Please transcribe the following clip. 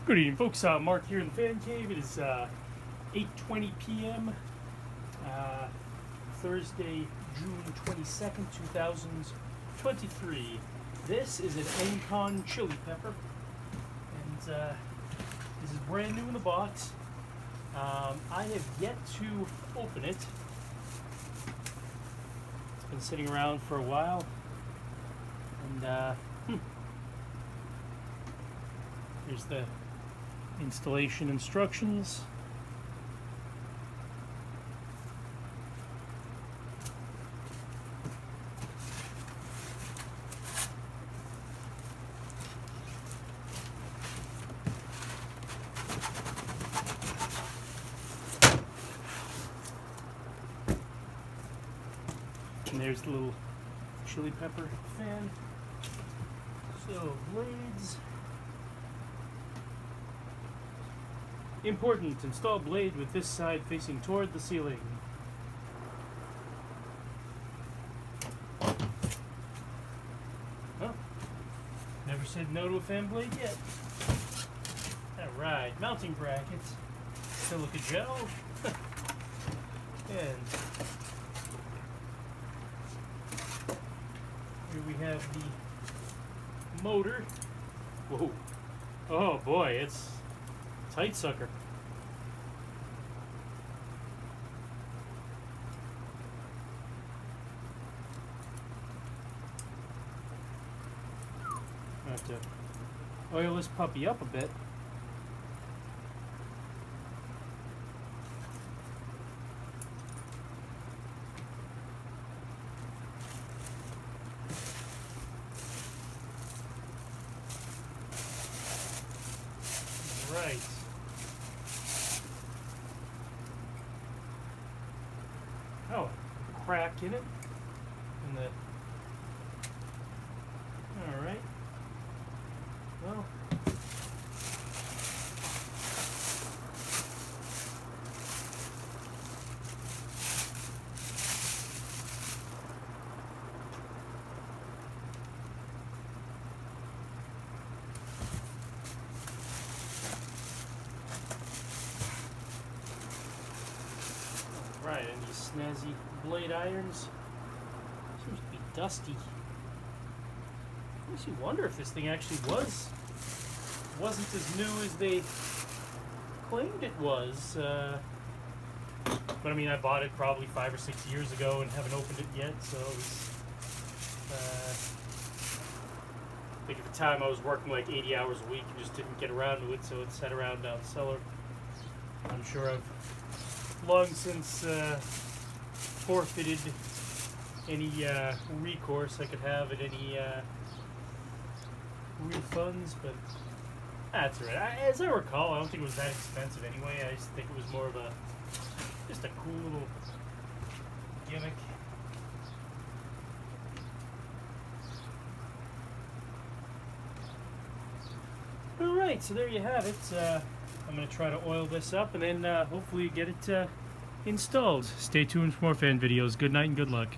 Good evening, folks. Mark here in the Fan Cave. It is 8:20 p.m. Thursday, June 22nd, 2023. This is an Encon Chili Pepper, and this is brand new in the box. I have yet to open it. It's been sitting around for a while, and here's the installation instructions. And there's the little chili pepper fan. So, blades. Important, install blade with this side facing toward the ceiling. Oh, never said no to a fan blade yet. Alright, mounting brackets, silica gel, and here we have the motor. Whoa, oh boy, it's tight sucker. I have to oil this puppy up a bit. Right. Oh, crack in it. And the. All right. Well. Right, and these snazzy blade irons. Seems to be dusty. Makes you wonder if this thing actually wasn't as new as they claimed it was. But I mean, I bought it probably 5 or 6 years ago and haven't opened it yet, so it was, I think at the time I was working like 80 hours a week and just didn't get around to it, so it sat around down cellar. I'm sure I've long since forfeited any recourse I could have at any refunds, but that's all right. As I recall, I don't think it was that expensive anyway. I just think it was more of just a cool little gimmick. Alright, so there you have it. I'm going to try to oil this up and then hopefully get it installed. Stay tuned for more fan videos. Good night and good luck.